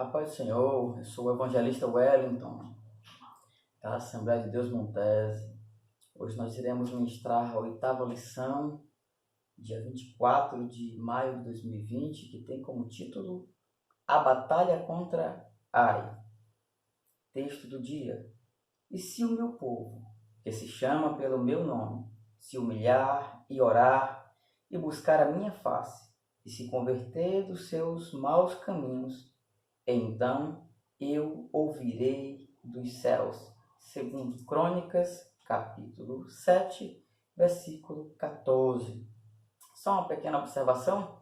A paz do Senhor, eu sou o evangelista Wellington, da Assembleia de Deus Montese. Hoje nós iremos ministrar a 8ª lição, dia 24 de maio de 2020, que tem como título A Batalha contra Ai. Texto do dia. E se o meu povo, que se chama pelo meu nome, se humilhar e orar e buscar a minha face, e se converter dos seus maus caminhos, então eu ouvirei dos céus. Segundo Crônicas, capítulo 7, versículo 14. Só uma pequena observação,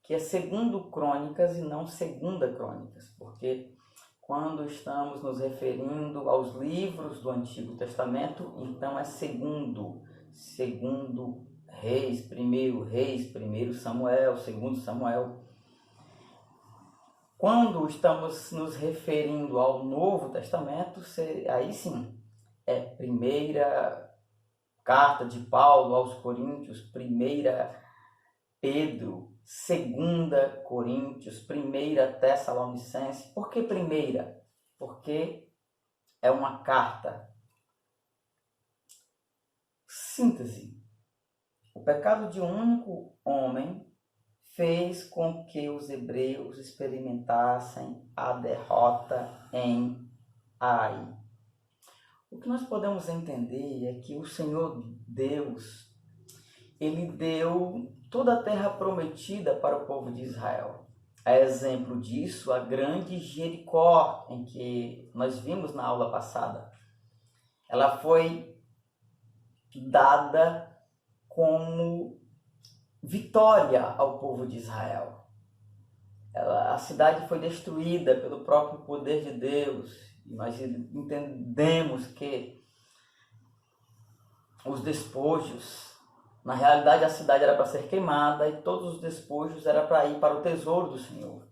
que é segundo Crônicas e não segunda Crônicas, porque quando estamos nos referindo aos livros do Antigo Testamento, então é segundo Reis, primeiro Samuel, segundo Samuel. Quando estamos nos referindo ao Novo Testamento, aí sim, é primeira carta de Paulo aos Coríntios, primeira Pedro, segunda Coríntios, primeira Tessalonicenses. Por que primeira? Porque é uma carta. Síntese. O pecado de um único homem fez com que os hebreus experimentassem a derrota em Ai. O que nós podemos entender é que o Senhor Deus, Ele deu toda a terra prometida para o povo de Israel. A exemplo disso, a grande Jericó, em que nós vimos na aula passada, ela foi dada como vitória ao povo de Israel. A cidade foi destruída pelo próprio poder de Deus. E nós entendemos que os despojos, na realidade a cidade era para ser queimada e todos os despojos eram para ir para o tesouro do Senhor.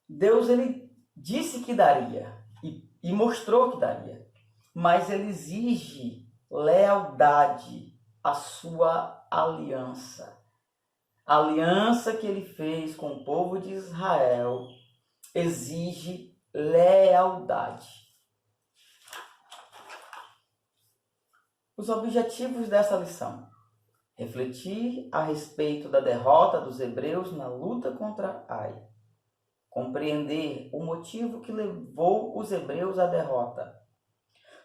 Deus, ele disse que daria e mostrou que daria, mas ele exige lealdade à sua aliança. A aliança que ele fez com o povo de Israel exige lealdade. Os objetivos dessa lição: refletir a respeito da derrota dos hebreus na luta contra Ai, compreender o motivo que levou os hebreus à derrota,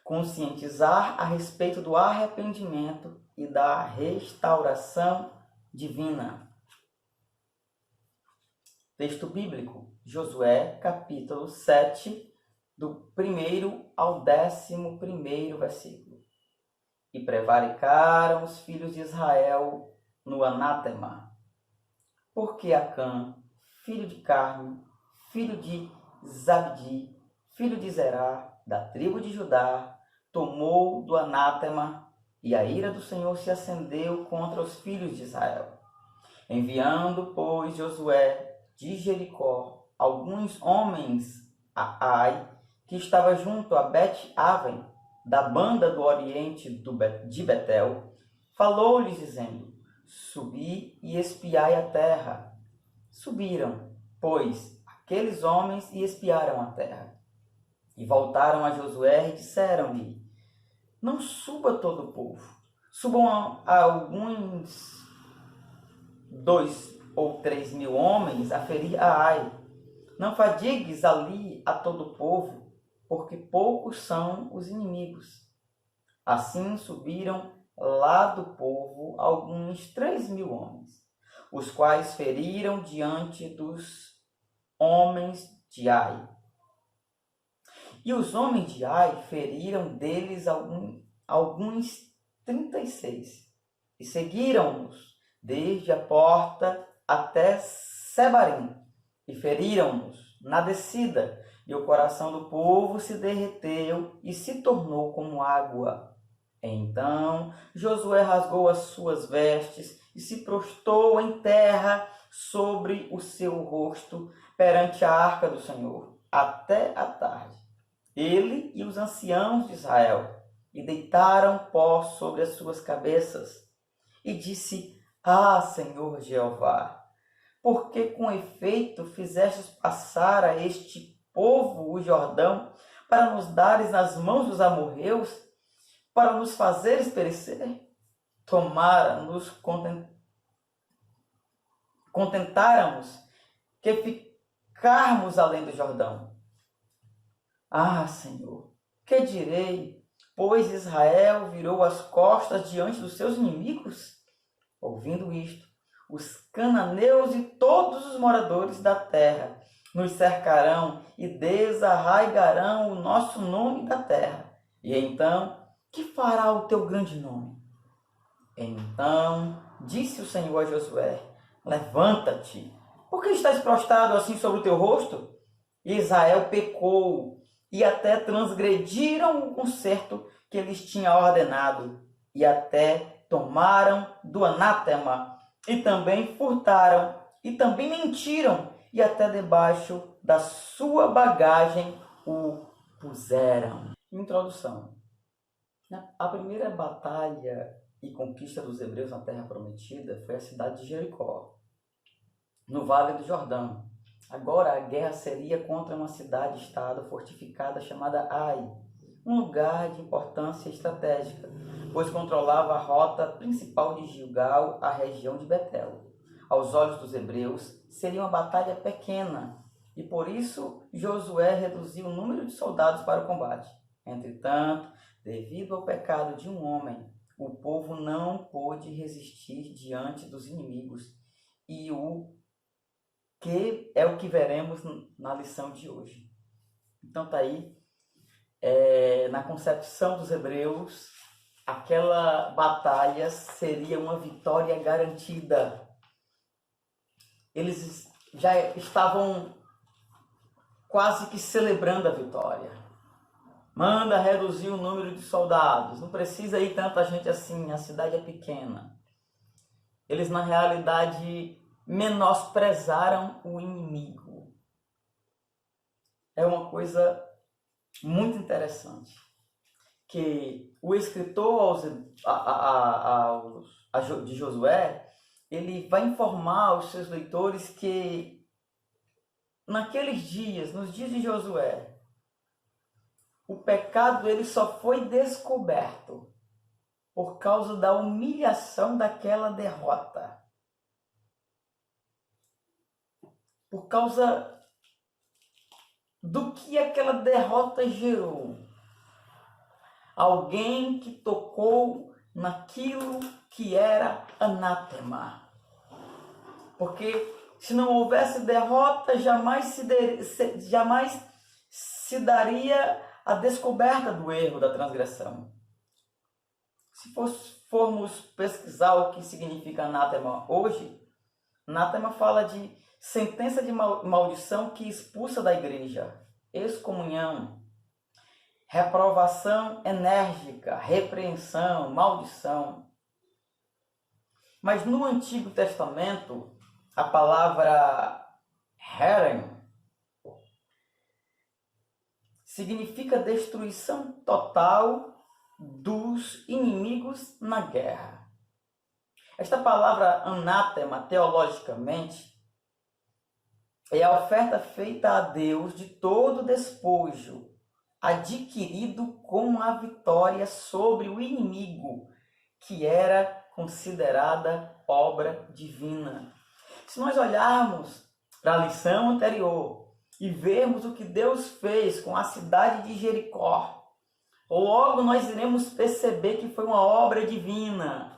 conscientizar a respeito do arrependimento e da restauração divina. Texto bíblico, Josué, capítulo 7, do 1º ao 11º versículo. E prevaricaram os filhos de Israel no anátema, porque Acã, filho de Carme, filho de Zabdi, filho de Zerá, da tribo de Judá, tomou do anátema, e a ira do Senhor se acendeu contra os filhos de Israel. Enviando, pois, Josué de Jericó alguns homens a Ai, que estava junto a Bet-Aven, da banda do oriente de Betel, falou-lhes dizendo: subi e espiai a terra. Subiram, pois, aqueles homens e espiaram a terra. E voltaram a Josué e disseram-lhe: não suba todo o povo, subam a alguns 2 ou 3 mil homens a ferir a Ai. Não fadigues ali a todo o povo, porque poucos são os inimigos. Assim subiram lá do povo alguns 3 mil homens, os quais feriram diante dos homens de Ai. E os homens de Ai feriram deles alguns 36, e seguiram-nos desde a porta até Sebarim, e feriram-nos na descida, e o coração do povo se derreteu e se tornou como água. Então Josué rasgou as suas vestes e se prostrou em terra sobre o seu rosto perante a arca do Senhor, até a tarde. Ele e os anciãos de Israel, e deitaram pó sobre as suas cabeças. E disse: ah, Senhor Jeová, porque com efeito fizestes passar a este povo o Jordão, para nos dares nas mãos dos amorreus, para nos fazeres perecer? Tomara nos contentáramos que ficarmos além do Jordão. Ah, Senhor, que direi? Pois Israel virou as costas diante dos seus inimigos? Ouvindo isto, os cananeus e todos os moradores da terra nos cercarão e desarraigarão o nosso nome da terra. E então, que fará o teu grande nome? Então disse o Senhor a Josué: levanta-te, por que estás prostrado assim sobre o teu rosto? E Israel pecou, e até transgrediram o concerto que lhes tinha ordenado, e até tomaram do anátema, e também furtaram, e também mentiram, e até debaixo da sua bagagem o puseram. Introdução. A primeira batalha e conquista dos hebreus na Terra Prometida foi a cidade de Jericó, no Vale do Jordão. Agora a guerra seria contra uma cidade-estado fortificada chamada Ai, um lugar de importância estratégica, pois controlava a rota principal de Gilgal à região de Betel. Aos olhos dos hebreus, seria uma batalha pequena, e por isso Josué reduziu o número de soldados para o combate. Entretanto, devido ao pecado de um homem, o povo não pôde resistir diante dos inimigos, e o que é o que veremos na lição de hoje. Então tá aí, na concepção dos hebreus, aquela batalha seria uma vitória garantida. Eles já estavam quase que celebrando a vitória. Manda reduzir o número de soldados, não precisa ir tanta gente assim, a cidade é pequena. Eles, na realidade, menosprezaram o inimigo. É uma coisa muito interessante, que o escritor de Josué, ele vai informar aos seus leitores que naqueles dias, nos dias de Josué, o pecado ele só foi descoberto por causa da humilhação daquela derrota. Por causa do que aquela derrota gerou. Alguém que tocou naquilo que era anátema. Porque se não houvesse derrota, jamais se daria a descoberta do erro, da transgressão. Se formos pesquisar o que significa anátema hoje, anátema fala de sentença de maldição que expulsa da igreja, excomunhão, reprovação enérgica, repreensão, maldição. Mas no Antigo Testamento, a palavra herem significa destruição total dos inimigos na guerra. Esta palavra anátema, teologicamente, é a oferta feita a Deus de todo despojo, adquirido com a vitória sobre o inimigo, que era considerada obra divina. Se nós olharmos para a lição anterior e vermos o que Deus fez com a cidade de Jericó, logo nós iremos perceber que foi uma obra divina,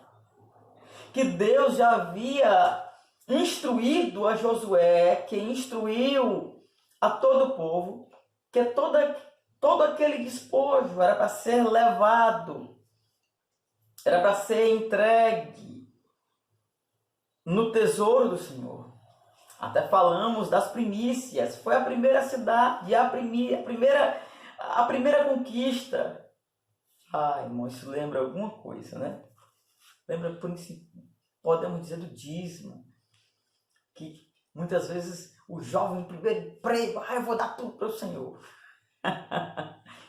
que Deus já havia instruído a Josué, que instruiu a todo o povo, que todo aquele despojo era para ser levado, era para ser entregue no tesouro do Senhor. Até falamos das primícias, foi a primeira cidade, a primeira conquista. Irmão, isso lembra alguma coisa, né? Lembra, podemos dizer, do dízimo, que muitas vezes o jovem no primeiro emprego, eu vou dar tudo para o Senhor.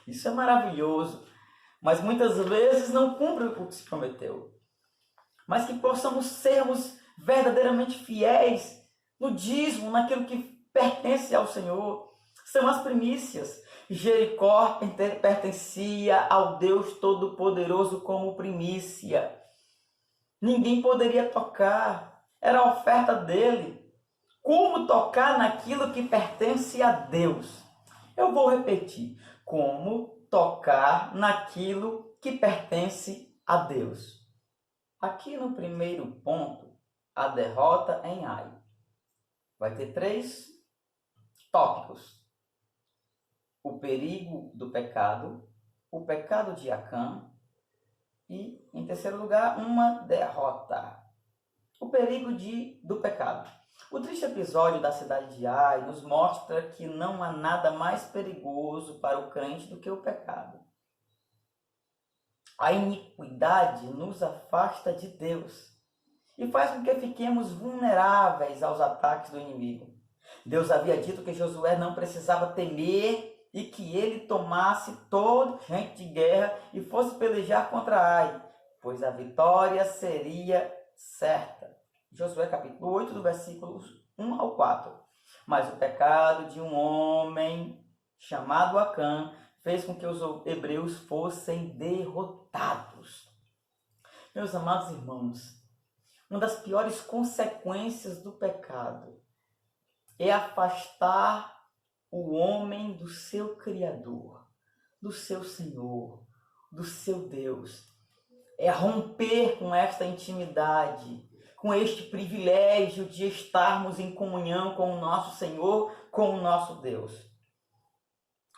Isso é maravilhoso, mas muitas vezes não cumpre o que se prometeu. Mas que possamos sermos verdadeiramente fiéis no dízimo, naquilo que pertence ao Senhor. São as primícias. Jericó pertencia ao Deus Todo-Poderoso como primícia. Ninguém poderia tocar, era a oferta dele. Como tocar naquilo que pertence a Deus? Eu vou repetir. Como tocar naquilo que pertence a Deus? Aqui no primeiro ponto, a derrota em Ai. Vai ter 3 tópicos. O perigo do pecado, o pecado de Acã e, em terceiro lugar, uma derrota. O perigo do pecado. O triste episódio da cidade de Ai nos mostra que não há nada mais perigoso para o crente do que o pecado. A iniquidade nos afasta de Deus e faz com que fiquemos vulneráveis aos ataques do inimigo. Deus havia dito que Josué não precisava temer e que ele tomasse toda gente de guerra e fosse pelejar contra Ai, pois a vitória seria certa. Josué capítulo 8, do versículos 1 ao 4. Mas o pecado de um homem chamado Acã fez com que os hebreus fossem derrotados. Meus amados irmãos, uma das piores consequências do pecado é afastar o homem do seu Criador, do seu Senhor, do seu Deus. É romper com esta intimidade, com este privilégio de estarmos em comunhão com o nosso Senhor, com o nosso Deus.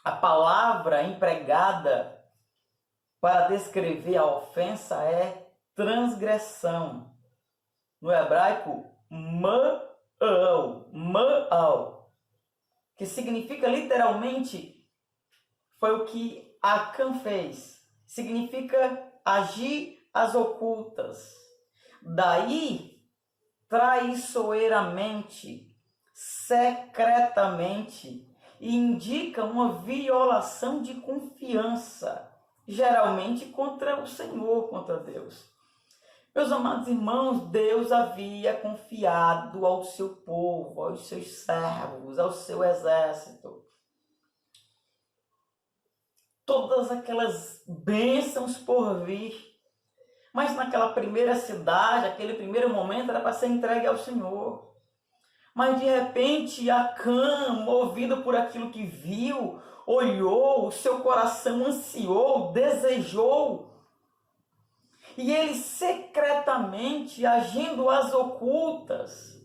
A palavra empregada para descrever a ofensa é transgressão. No hebraico, ma'al, que significa literalmente, foi o que Acã fez. Significa agir às ocultas. Daí, traiçoeiramente, secretamente, e indica uma violação de confiança, geralmente contra o Senhor, contra Deus. Meus amados irmãos, Deus havia confiado ao seu povo, aos seus servos, ao seu exército, todas aquelas bênçãos por vir. Mas naquela primeira cidade, aquele primeiro momento, era para ser entregue ao Senhor. Mas de repente, Acã, movido por aquilo que viu, olhou, o seu coração ansiou, desejou. E ele secretamente, agindo às ocultas,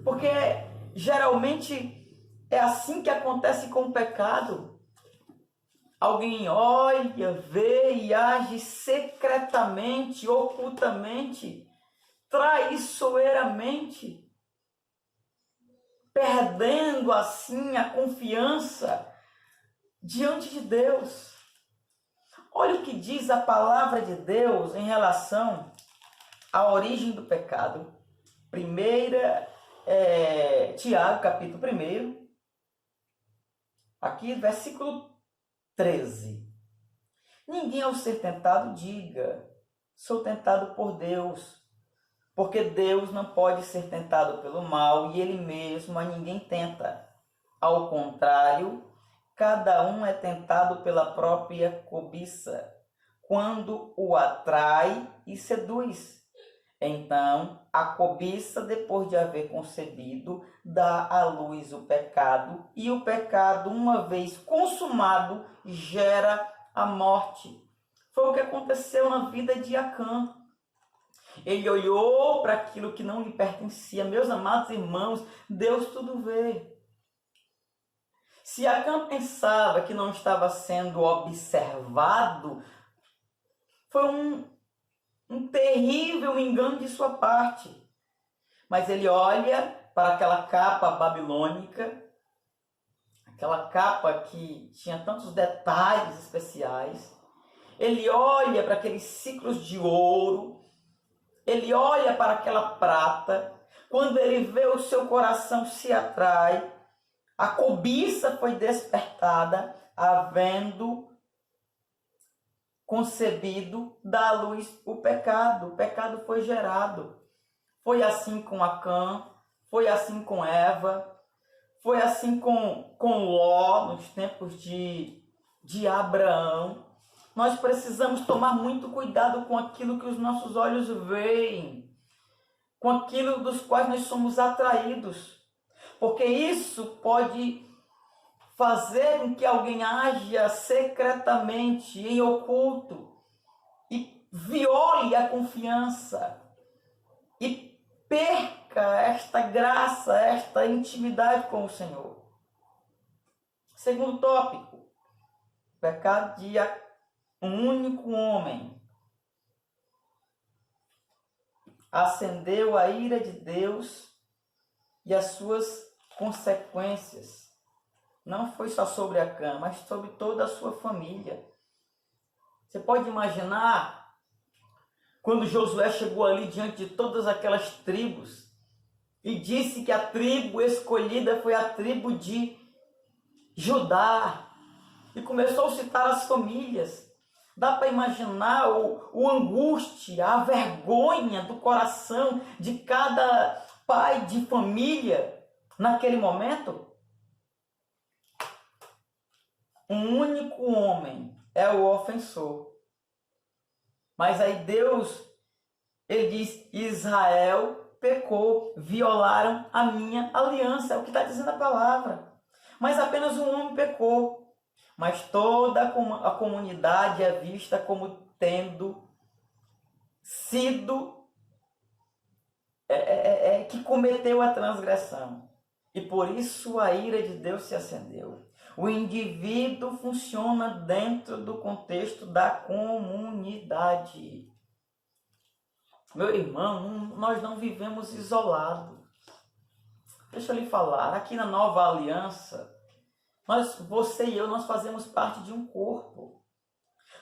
porque geralmente é assim que acontece com o pecado. Alguém olha, vê e age secretamente, ocultamente, traiçoeiramente, perdendo assim a confiança diante de Deus. Olha o que diz a palavra de Deus em relação à origem do pecado. Tiago, capítulo 1, aqui, versículo 13. Ninguém ao ser tentado diga, sou tentado por Deus, porque Deus não pode ser tentado pelo mal e ele mesmo a ninguém tenta. Ao contrário, cada um é tentado pela própria cobiça, quando o atrai e seduz. Então, a cobiça, depois de haver concebido, dá à luz o pecado, e o pecado, uma vez consumado, gera a morte. Foi o que aconteceu na vida de Acã. Ele olhou para aquilo que não lhe pertencia. Meus amados irmãos, Deus tudo vê. Se Acã pensava que não estava sendo observado, foi um terrível engano de sua parte. Mas ele olha para aquela capa babilônica, aquela capa que tinha tantos detalhes especiais. Ele olha para aqueles ciclos de ouro, ele olha para aquela prata. Quando ele vê, o seu coração se atrai, a cobiça foi despertada, havendo concebido da luz o pecado foi gerado. Foi assim com Acã, foi assim com Eva, foi assim com Ló, nos tempos de Abraão. Nós precisamos tomar muito cuidado com aquilo que os nossos olhos veem, com aquilo dos quais nós somos atraídos, porque isso pode fazer com que alguém haja secretamente, em oculto, e viole a confiança, e perca esta graça, esta intimidade com o Senhor. Segundo tópico, pecado de um único homem acendeu a ira de Deus e as suas consequências. Não foi só sobre Acã, mas sobre toda a sua família. Você pode imaginar quando Josué chegou ali diante de todas aquelas tribos e disse que a tribo escolhida foi a tribo de Judá, e começou a citar as famílias. Dá para imaginar o angústia, a vergonha do coração de cada pai de família naquele momento? Um único homem é o ofensor. Mas aí Deus, ele diz, Israel pecou, violaram a minha aliança. É o que está dizendo a palavra. Mas apenas um homem pecou. Mas toda a comunidade é vista como tendo sido que cometeu a transgressão. E por isso a ira de Deus se acendeu. O indivíduo funciona dentro do contexto da comunidade. Meu irmão, nós não vivemos isolados. Deixa eu lhe falar, aqui na Nova Aliança, você e eu, nós fazemos parte de um corpo.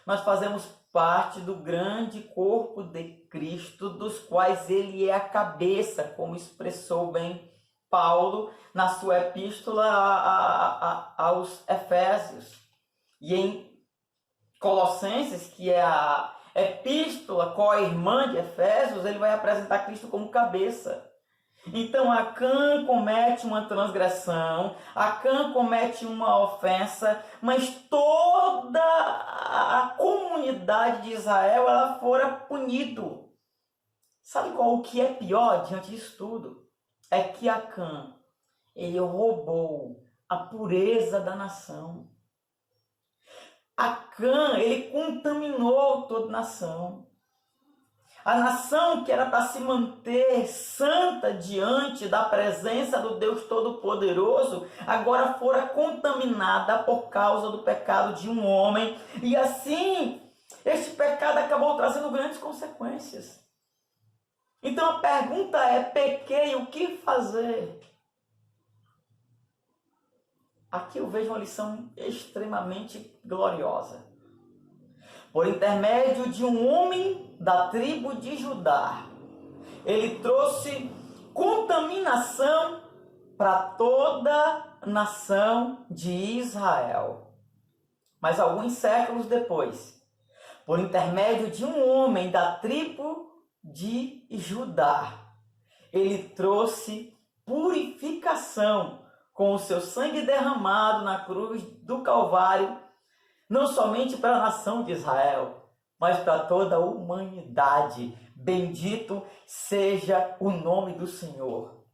Nós fazemos parte do grande corpo de Cristo, dos quais ele é a cabeça, como expressou bem Paulo na sua epístola aos Efésios. E em Colossenses, que é a epístola co-irmã de Efésios, ele vai apresentar Cristo como cabeça. Então Acã comete uma transgressão, Acã comete uma ofensa, mas toda a comunidade de Israel ela fora punido. Sabe qual o que é pior diante disso tudo? É que Acã, ele roubou a pureza da nação. Acã, ele contaminou toda a nação. A nação que era para se manter santa diante da presença do Deus Todo-Poderoso, agora fora contaminada por causa do pecado de um homem. E assim, este pecado acabou trazendo grandes consequências. Então a pergunta é, pequei, o que fazer? Aqui eu vejo uma lição extremamente gloriosa. Por intermédio de um homem da tribo de Judá, ele trouxe contaminação para toda a nação de Israel. Mas alguns séculos depois, por intermédio de um homem da tribo de Judá, ele trouxe purificação com o seu sangue derramado na cruz do Calvário, não somente para a nação de Israel, mas para toda a humanidade. Bendito seja o nome do Senhor.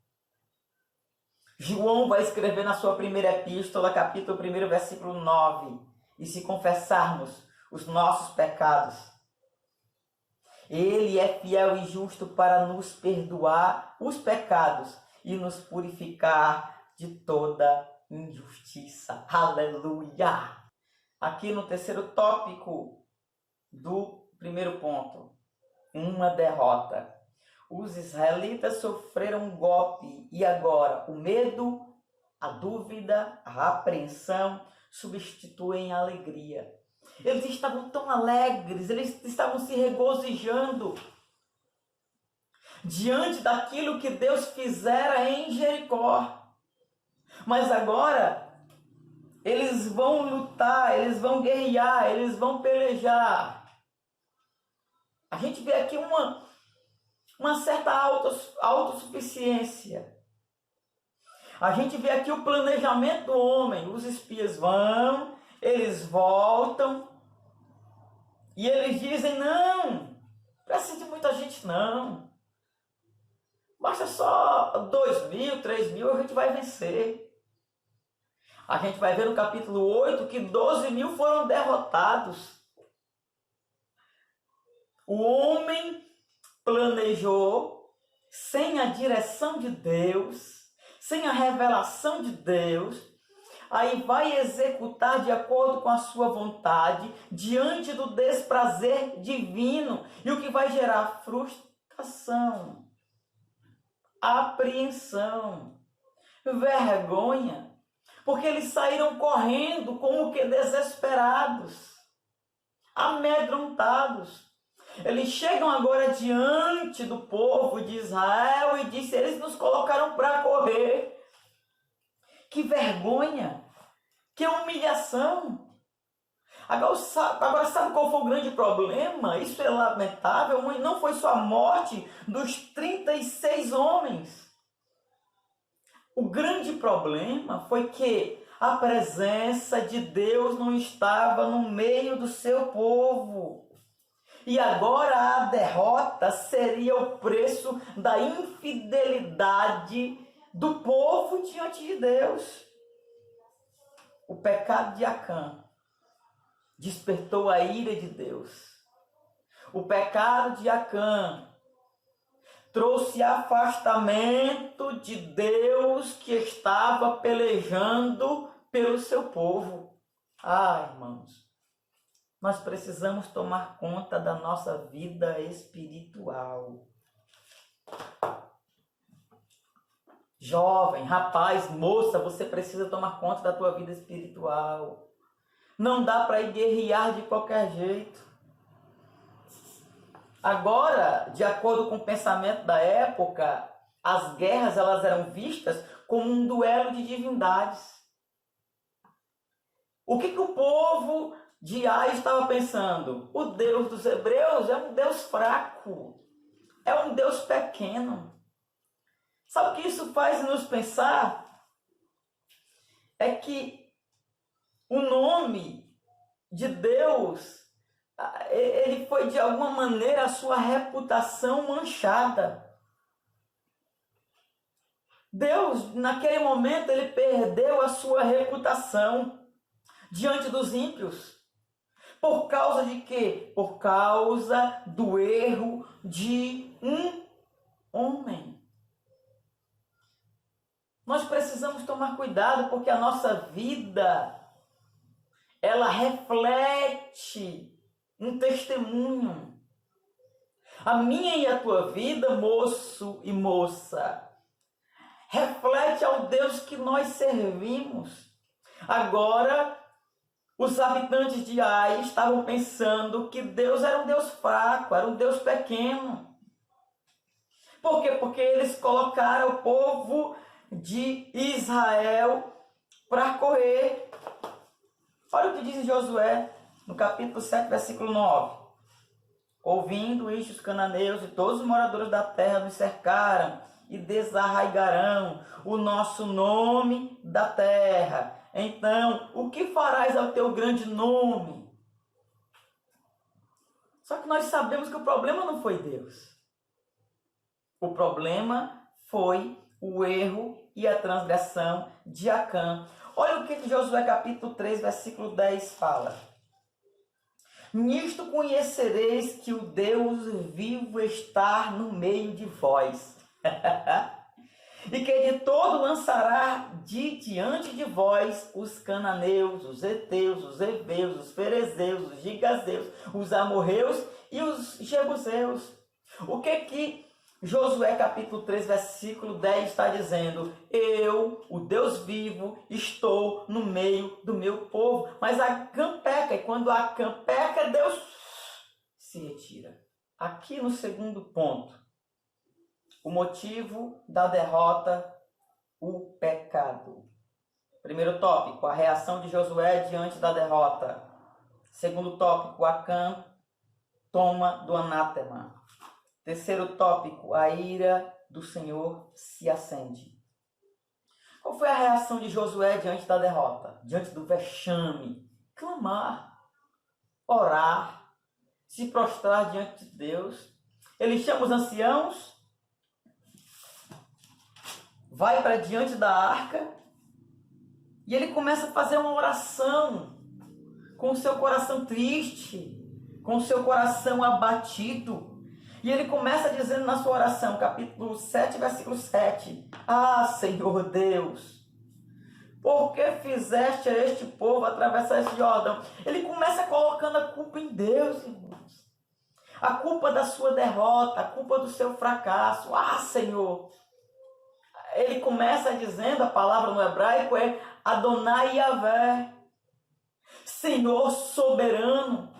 João vai escrever na sua primeira epístola, capítulo 1, versículo 9, e se confessarmos os nossos pecados, ele é fiel e justo para nos perdoar os pecados e nos purificar de toda injustiça. Aleluia! Aqui no terceiro tópico do primeiro ponto, uma derrota. Os israelitas sofreram um golpe e agora o medo, a dúvida, a apreensão substituem a alegria. Eles estavam tão alegres, eles estavam se regozijando diante daquilo que Deus fizera em Jericó. Mas agora eles vão lutar, eles vão guerrear, eles vão pelejar. A gente vê aqui uma certa autossuficiência. A gente vê aqui o planejamento do homem. Os espias vão, eles voltam e eles dizem: não, precisa de muita gente não. Basta só 2.000, 3.000, a gente vai vencer. A gente vai ver no capítulo 8 que 12.000 foram derrotados. O homem planejou sem a direção de Deus, sem a revelação de Deus, aí vai executar de acordo com a sua vontade, diante do desprazer divino, e o que vai gerar frustração, apreensão, vergonha, porque eles saíram correndo como que desesperados, amedrontados. Eles chegam agora diante do povo de Israel e dizem: eles nos colocaram para correr. Que vergonha, que humilhação. Agora sabe qual foi o grande problema? Isso é lamentável, não foi só a morte dos 36 homens. O grande problema foi que a presença de Deus não estava no meio do seu povo. E agora a derrota seria o preço da infidelidade do povo diante de Deus. O pecado de Acã despertou a ira de Deus. O pecado de Acã trouxe afastamento de Deus que estava pelejando pelo seu povo. Irmãos, nós precisamos tomar conta da nossa vida espiritual. Jovem, rapaz, moça, você precisa tomar conta da tua vida espiritual. Não dá para ir guerrear de qualquer jeito. Agora, de acordo com o pensamento da época, as guerras elas eram vistas como um duelo de divindades. O que o povo de Ai estava pensando? O Deus dos hebreus é um Deus fraco, é um Deus pequeno. Sabe o que isso faz nos pensar? É que o nome de Deus, ele foi de alguma maneira a sua reputação manchada. Deus, naquele momento, ele perdeu a sua reputação diante dos ímpios. Por causa de quê? Por causa do erro de um homem. Nós precisamos tomar cuidado porque a nossa vida, ela reflete um testemunho. A minha e a tua vida, moço e moça, reflete ao Deus que nós servimos. Agora, os habitantes de Ai estavam pensando que Deus era um Deus fraco, era um Deus pequeno. Por quê? Porque eles colocaram o povo de Israel para correr. Olha o que diz Josué no capítulo 7, versículo 9. Ouvindo isto, os cananeus e todos os moradores da terra nos cercaram e desarraigarão o nosso nome da terra. Então, o que farás ao teu grande nome? Só que nós sabemos que o problema não foi Deus. O problema foi o erro e a transgressão de Acã. Olha o que Josué capítulo 3, versículo 10 fala. Nisto conhecereis que o Deus vivo está no meio de vós. E que de todo lançará de diante de vós os cananeus, os heteus, os heveus, os ferezeus, os gigazeus, os amorreus e os jebuseus. O que Josué capítulo 3, versículo 10 está dizendo? Eu, o Deus vivo, estou no meio do meu povo. Mas Acã peca, e quando Acã peca, Deus se retira. Aqui no segundo ponto, o motivo da derrota, o pecado. Primeiro tópico, a reação de Josué diante da derrota. Segundo tópico, Acã toma do anátema. Terceiro tópico, a ira do Senhor se acende. Qual foi a reação de Josué diante da derrota? Diante do vexame? Clamar, orar, se prostrar diante de Deus. Ele chama os anciãos, vai para diante da arca e ele começa a fazer uma oração com o seu coração triste, com o seu coração abatido. E ele começa dizendo na sua oração, capítulo 7, versículo 7. Ah, Senhor Deus, por que fizeste a este povo atravessar esse Jordão? Ele começa colocando a culpa em Deus, irmãos. A culpa da sua derrota, a culpa do seu fracasso. Ah, Senhor. Ele começa dizendo, a palavra no hebraico é Adonai Yahvé. Senhor soberano.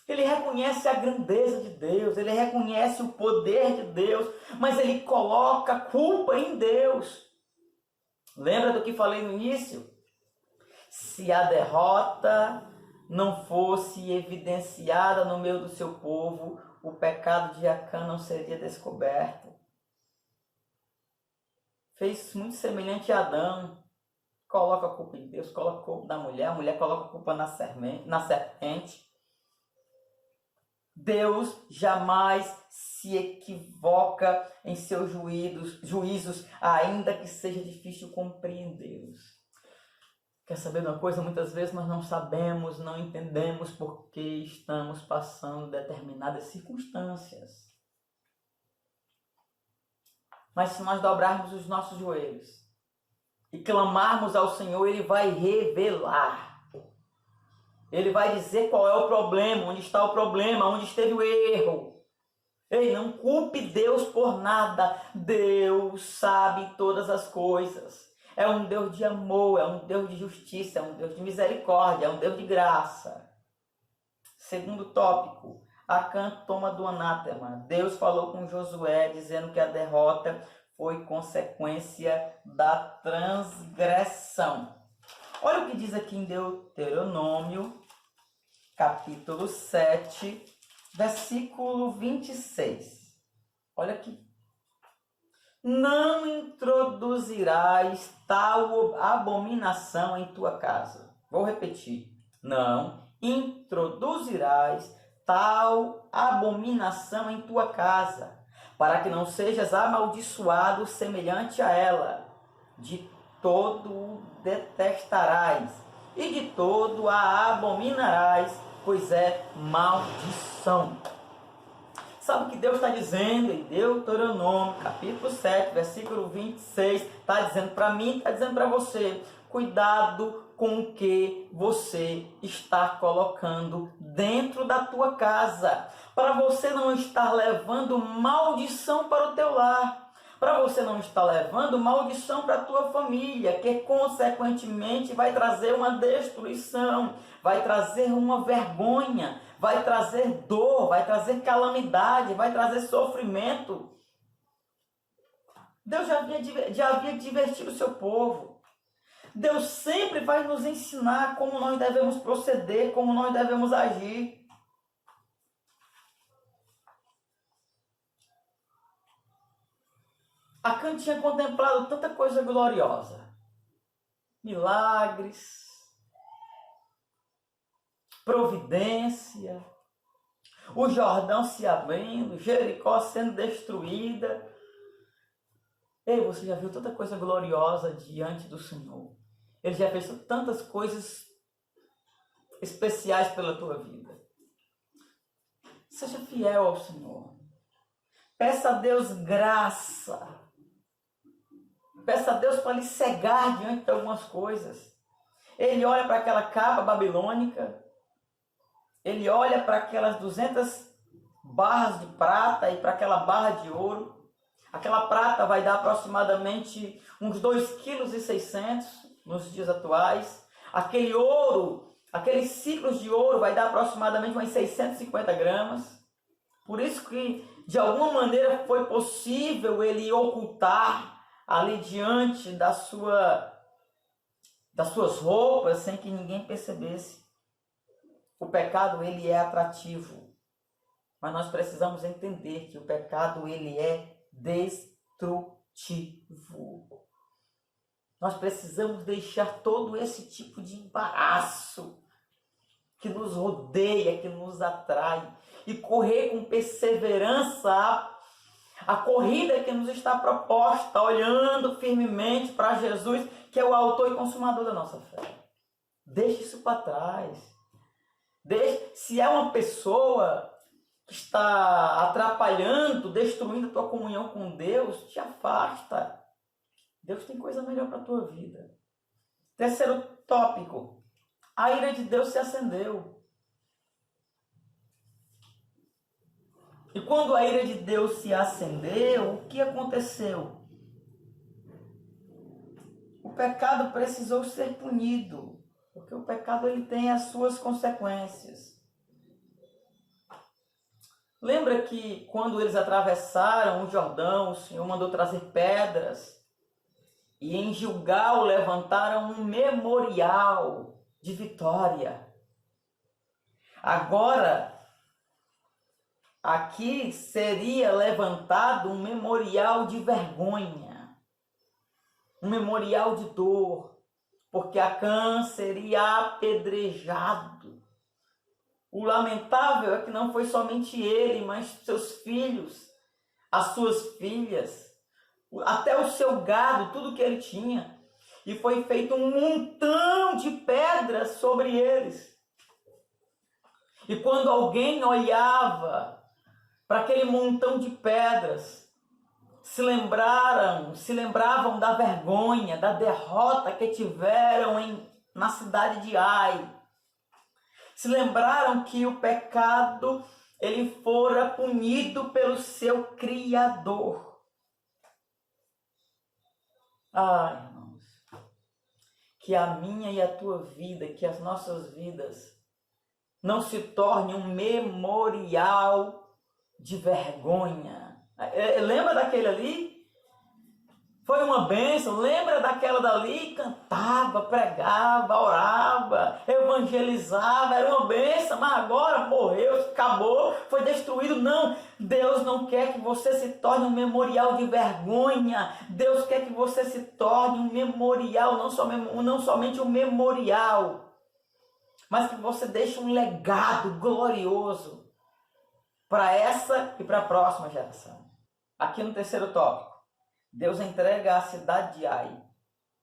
Ele reconhece a grandeza de Deus, ele reconhece o poder de Deus, mas ele coloca a culpa em Deus. Lembra do que falei no início? Se a derrota não fosse evidenciada no meio do seu povo, o pecado de Acã não seria descoberto. Fez muito semelhante a Adão. Coloca a culpa em Deus, coloca a culpa na mulher, a mulher coloca a culpa na serpente. Deus jamais se equivoca em seus juízos, ainda que seja difícil compreendê-los. Quer saber de uma coisa? Muitas vezes nós não sabemos, não entendemos por que estamos passando determinadas circunstâncias. Mas se nós dobrarmos os nossos joelhos e clamarmos ao Senhor, Ele vai revelar. Ele vai dizer qual é o problema, onde está o problema, onde esteve o erro. Ei, não culpe Deus por nada. Deus sabe todas as coisas. É um Deus de amor, é um Deus de justiça, é um Deus de misericórdia, é um Deus de graça. Segundo tópico, Acã toma do anátema. Deus falou com Josué dizendo que a derrota foi consequência da transgressão. Olha o que diz aqui em Deuteronômio, capítulo 7, versículo 26. Olha aqui. Não introduzirás tal abominação em tua casa. Vou repetir. Não introduzirás tal abominação em tua casa, para que não sejas amaldiçoado semelhante a ela. De todo o detestarás, e de todo a abominarás, pois é maldição. Sabe o que Deus está dizendo em Deuteronômio, capítulo 7, versículo 26? Está dizendo para mim, está dizendo para você, cuidado com o que você está colocando dentro da tua casa, para você não estar levando maldição para o teu lar. Para você não estar levando maldição para a tua família, que consequentemente vai trazer uma destruição, vai trazer uma vergonha, vai trazer dor, vai trazer calamidade, vai trazer sofrimento. Deus já havia divertido o seu povo. Deus sempre vai nos ensinar como nós devemos proceder, como nós devemos agir. Acã tinha contemplado tanta coisa gloriosa. Milagres, providência, o Jordão se abrindo, Jericó sendo destruída. Ei, você já viu tanta coisa gloriosa diante do Senhor. Ele já fez tantas coisas especiais pela tua vida. Seja fiel ao Senhor. Peça a Deus graça. Peça a Deus para lhe cegar diante de algumas coisas. Ele olha para aquela capa babilônica. Ele olha para aquelas 200 barras de prata e para aquela barra de ouro. Aquela prata vai dar aproximadamente uns 2,6 kg nos dias atuais. Aquele ouro, aqueles ciclos de ouro vai dar aproximadamente umas 650 gramas. Por isso que, de alguma maneira, foi possível ele ocultar ali diante das suas roupas, sem que ninguém percebesse. O pecado, ele é atrativo. Mas nós precisamos entender que o pecado, ele é destrutivo. Nós precisamos deixar todo esse tipo de embaraço que nos rodeia, que nos atrai, e correr com perseverança a corrida que nos está proposta, olhando firmemente para Jesus, que é o autor e consumador da nossa fé. Deixe isso para trás. Se é uma pessoa que está atrapalhando, destruindo a tua comunhão com Deus, te afasta. Deus tem coisa melhor para a tua vida. Terceiro tópico. A ira de Deus se acendeu. E quando a ira de Deus se acendeu, o que aconteceu? O pecado precisou ser punido, porque o pecado ele tem as suas consequências. Lembra que quando eles atravessaram o Jordão, o Senhor mandou trazer pedras, e em Gilgal levantaram um memorial de vitória. Agora, aqui seria levantado um memorial de vergonha, um memorial de dor, porque Acã seria apedrejado. O lamentável é que não foi somente ele, mas seus filhos, as suas filhas, até o seu gado, tudo que ele tinha. E foi feito um montão de pedras sobre eles. E quando alguém olhava para aquele montão de pedras, se lembravam da vergonha, da derrota que tiveram na cidade de Ai. Se lembraram que o pecado ele fora punido pelo seu Criador. Irmãos, que a minha e a tua vida, que as nossas vidas não se torne um memorial de vergonha. Lembra daquele ali? Foi uma bênção. Lembra daquela dali? Cantava, pregava, orava, evangelizava. Era uma bênção, mas agora morreu, acabou, foi destruído. Não, Deus não quer que você se torne um memorial de vergonha. Deus quer que você se torne um memorial, não somente um memorial, mas que você deixe um legado glorioso para essa e para a próxima geração. Aqui no terceiro tópico, Deus entrega a cidade de Ai.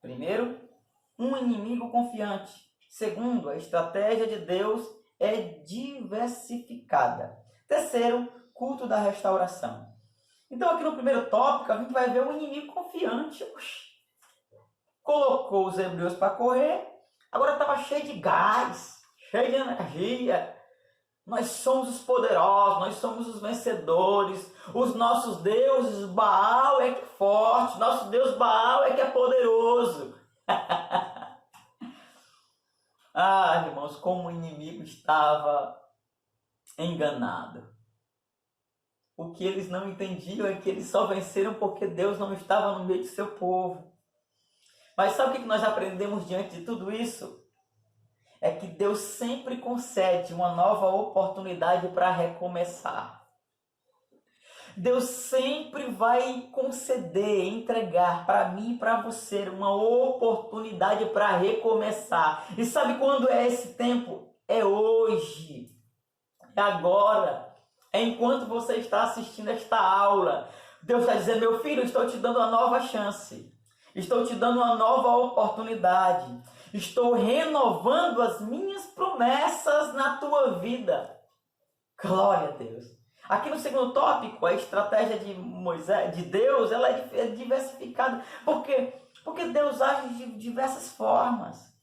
Primeiro, um inimigo confiante. Segundo, a estratégia de Deus é diversificada. Terceiro, culto da restauração. Então aqui no primeiro tópico a gente vai ver um inimigo confiante. Colocou os hebreus para correr, agora estava cheio de gás, cheio de energia. Nós somos os poderosos, nós somos os vencedores. Os nossos deuses, Baal é que é forte, nosso Deus Baal é que é poderoso. Irmãos, como o inimigo estava enganado. O que eles não entendiam é que eles só venceram porque Deus não estava no meio do seu povo. Mas sabe o que nós aprendemos diante de tudo isso? É que Deus sempre concede uma nova oportunidade para recomeçar. Deus sempre vai conceder, entregar para mim e para você uma oportunidade para recomeçar. E sabe quando é esse tempo? É hoje. É agora. É enquanto você está assistindo esta aula. Deus está dizendo, meu filho, estou te dando uma nova chance. Estou te dando uma nova oportunidade. Estou renovando as minhas promessas na tua vida. Glória a Deus. Aqui no segundo tópico, a estratégia de Deus, ela é diversificada. Por quê? Porque Deus age de diversas formas.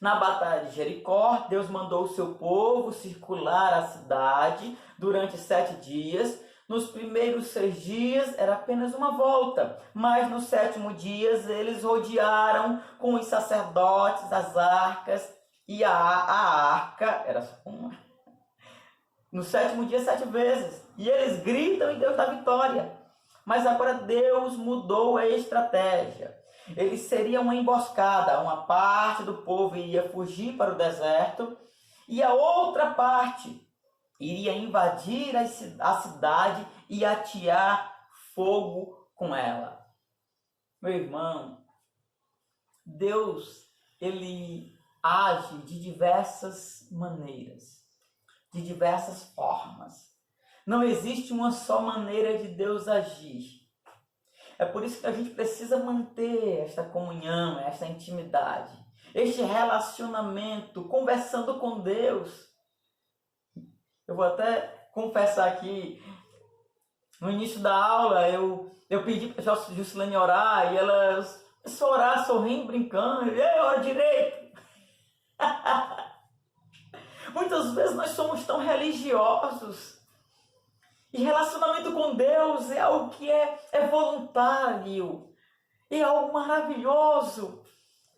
Na batalha de Jericó, Deus mandou o seu povo circular a cidade durante 7 dias. Nos primeiros 6 dias era apenas uma volta, mas no 7º dia eles rodearam com os sacerdotes as arcas, e a arca era só uma. No 7º dia 7 vezes, e eles gritam e Deus dá vitória. Mas agora Deus mudou a estratégia. Eles seriam uma emboscada, uma parte do povo iria fugir para o deserto e a outra parte iria invadir a cidade e atear fogo com ela. Meu irmão, Deus, ele age de diversas maneiras, de diversas formas. Não existe uma só maneira de Deus agir. É por isso que a gente precisa manter esta comunhão, esta intimidade, este relacionamento, conversando com Deus. Eu vou até confessar aqui, no início da aula, eu pedi para a Juscelene orar, e ela começou a orar, sorrindo, brincando, e aí, ora direito. Muitas vezes nós somos tão religiosos, e relacionamento com Deus é algo que é voluntário, é algo maravilhoso,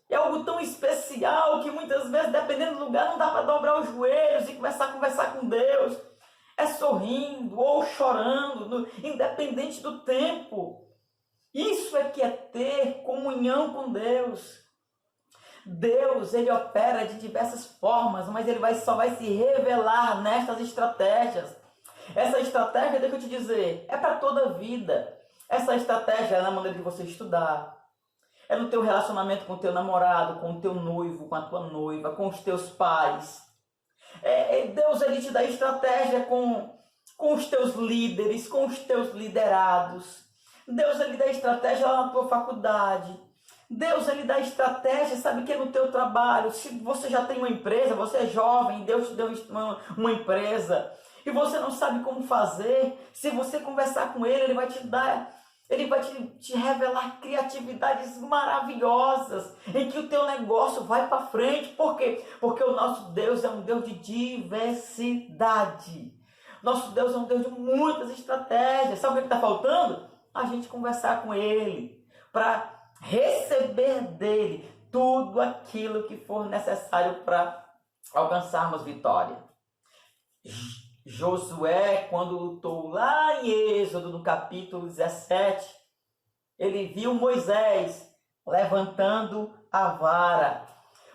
é algo tão especial que muitas vezes, dependendo do lugar, não dá para dobrar os joelhos e começar a conversar com Deus. É sorrindo ou chorando, independente do tempo. Isso é que é ter comunhão com Deus. Deus, ele opera de diversas formas, mas ele só vai se revelar nestas estratégias. Essa estratégia, deixa eu te dizer, é para toda a vida. Essa estratégia é na maneira de você estudar, é no teu relacionamento com o teu namorado, com o teu noivo, com a tua noiva, com os teus pais. Deus, ele te dá estratégia com os teus líderes, com os teus liderados. Deus, ele dá estratégia lá na tua faculdade. Deus, ele dá estratégia, sabe que é no teu trabalho. Se você já tem uma empresa, você é jovem, Deus te deu uma empresa, e você não sabe como fazer, se você conversar com ele, ele vai te dar, ele vai te revelar criatividades maravilhosas, em que o teu negócio vai para frente. Por quê? Porque o nosso Deus é um Deus de diversidade. Nosso Deus é um Deus de muitas estratégias. Sabe o que está faltando? A gente conversar com ele, para receber dele tudo aquilo que for necessário para alcançarmos vitória. Josué, quando lutou lá em Êxodo, no capítulo 17, ele viu Moisés levantando a vara.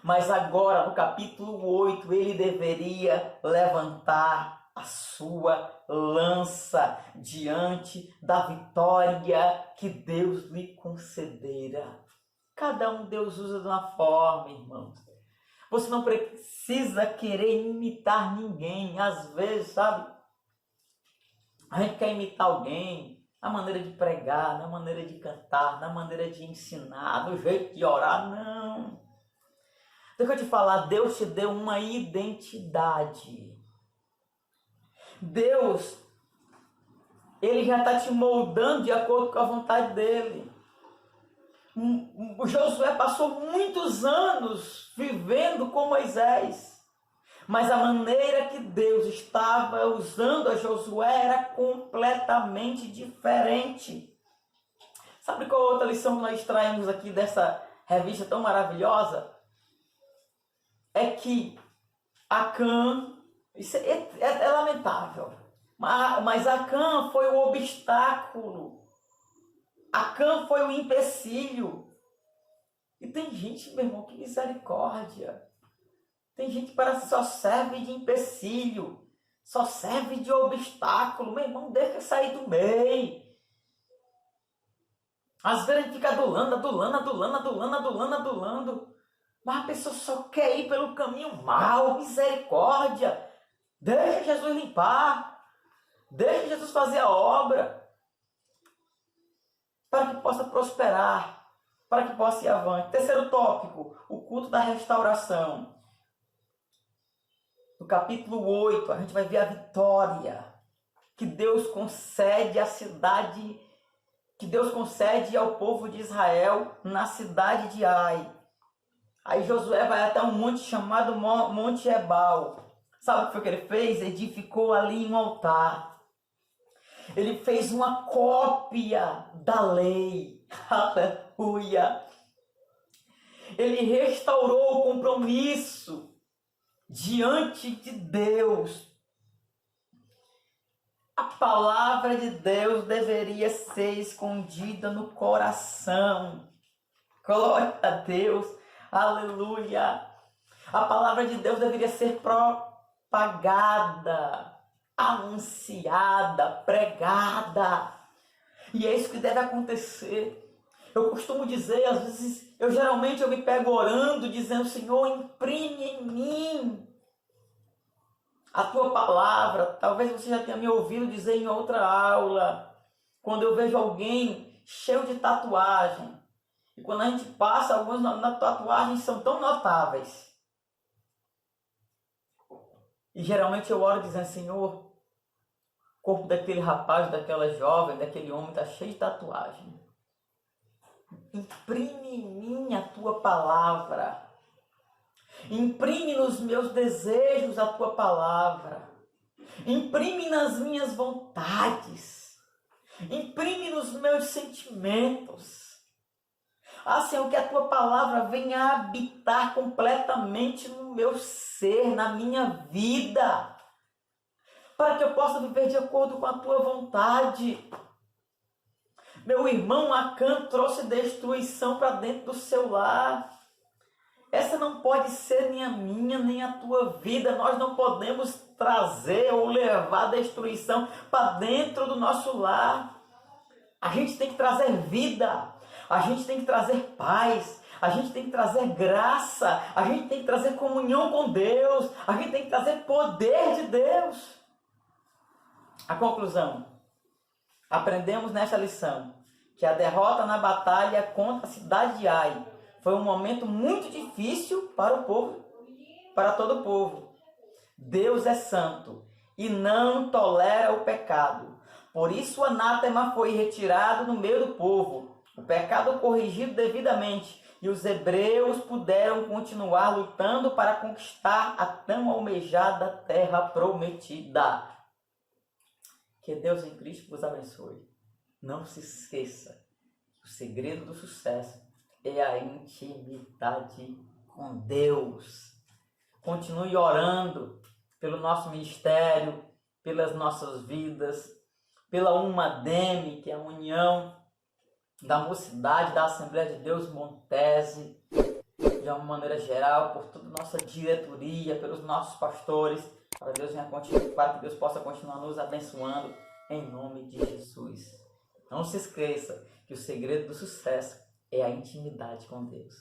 Mas agora, no capítulo 8, ele deveria levantar a sua lança diante da vitória que Deus lhe concedera. Cada um Deus usa de uma forma, irmãos. Você não precisa querer imitar ninguém. Às vezes, sabe, a gente quer imitar alguém na maneira de pregar, na maneira de cantar, na maneira de ensinar, no jeito de orar. Não. Deixa eu te falar, Deus te deu uma identidade. Deus, ele já está te moldando de acordo com a vontade dele. O Josué passou muitos anos vivendo com Moisés, mas a maneira que Deus estava usando a Josué era completamente diferente. Sabe qual outra lição que nós extraímos aqui dessa revista tão maravilhosa? É que Acã, isso é lamentável, mas Acã foi o obstáculo. Acã foi o empecilho. E tem gente, meu irmão, que misericórdia. Tem gente que parece que só serve de empecilho, só serve de obstáculo. Meu irmão, deixa sair do meio. Às vezes a gente fica adulando. Mas a pessoa só quer ir pelo caminho mau, misericórdia. Deixa Jesus limpar. Deixa Jesus fazer a obra, para que possa prosperar, para que possa ir avante. Terceiro tópico, o culto da restauração. No capítulo 8, a gente vai ver a vitória que Deus concede à cidade, que Deus concede ao povo de Israel na cidade de Ai. Aí Josué vai até um monte chamado Monte Ebal. Sabe o que foi que ele fez? Edificou ali um altar. Ele fez uma cópia da lei. Aleluia. Ele restaurou o compromisso diante de Deus. A palavra de Deus deveria ser escondida no coração. Glória a Deus. Aleluia. A palavra de Deus deveria ser propagada, anunciada, pregada. E é isso que deve acontecer. Eu costumo dizer, às vezes, geralmente eu me pego orando, dizendo, Senhor, imprime em mim a tua palavra. Talvez você já tenha me ouvido dizer em outra aula, quando eu vejo alguém cheio de tatuagem, e quando a gente passa, algumas tatuagens são tão notáveis. E geralmente eu oro dizendo, Senhor, o corpo daquele rapaz, daquela jovem, daquele homem está cheio de tatuagem. Imprime em mim a tua palavra. Imprime nos meus desejos a tua palavra. Imprime nas minhas vontades. Imprime nos meus sentimentos. Senhor, que a tua palavra venha habitar completamente no meu ser, na minha vida, para que eu possa viver de acordo com a tua vontade. Meu irmão Acã trouxe destruição para dentro do seu lar. Essa não pode ser nem a minha, nem a tua vida. Nós não podemos trazer ou levar destruição para dentro do nosso lar. A gente tem que trazer vida. A gente tem que trazer paz. A gente tem que trazer graça. A gente tem que trazer comunhão com Deus. A gente tem que trazer poder de Deus. A conclusão. Aprendemos nessa lição que a derrota na batalha contra a cidade de Ai foi um momento muito difícil para o povo, para todo o povo. Deus é santo e não tolera o pecado. Por isso o anátema foi retirado no meio do povo. O pecado corrigido devidamente. E os hebreus puderam continuar lutando para conquistar a tão almejada terra prometida. Que Deus em Cristo vos abençoe. Não se esqueça que o segredo do sucesso é a intimidade com Deus. Continue orando pelo nosso ministério, pelas nossas vidas, pela UMADEM, que é a União da Mocidade da Assembleia de Deus Montese, de uma maneira geral, por toda a nossa diretoria, pelos nossos pastores, para que Deus possa continuar nos abençoando, em nome de Jesus. Não se esqueça que o segredo do sucesso é a intimidade com Deus.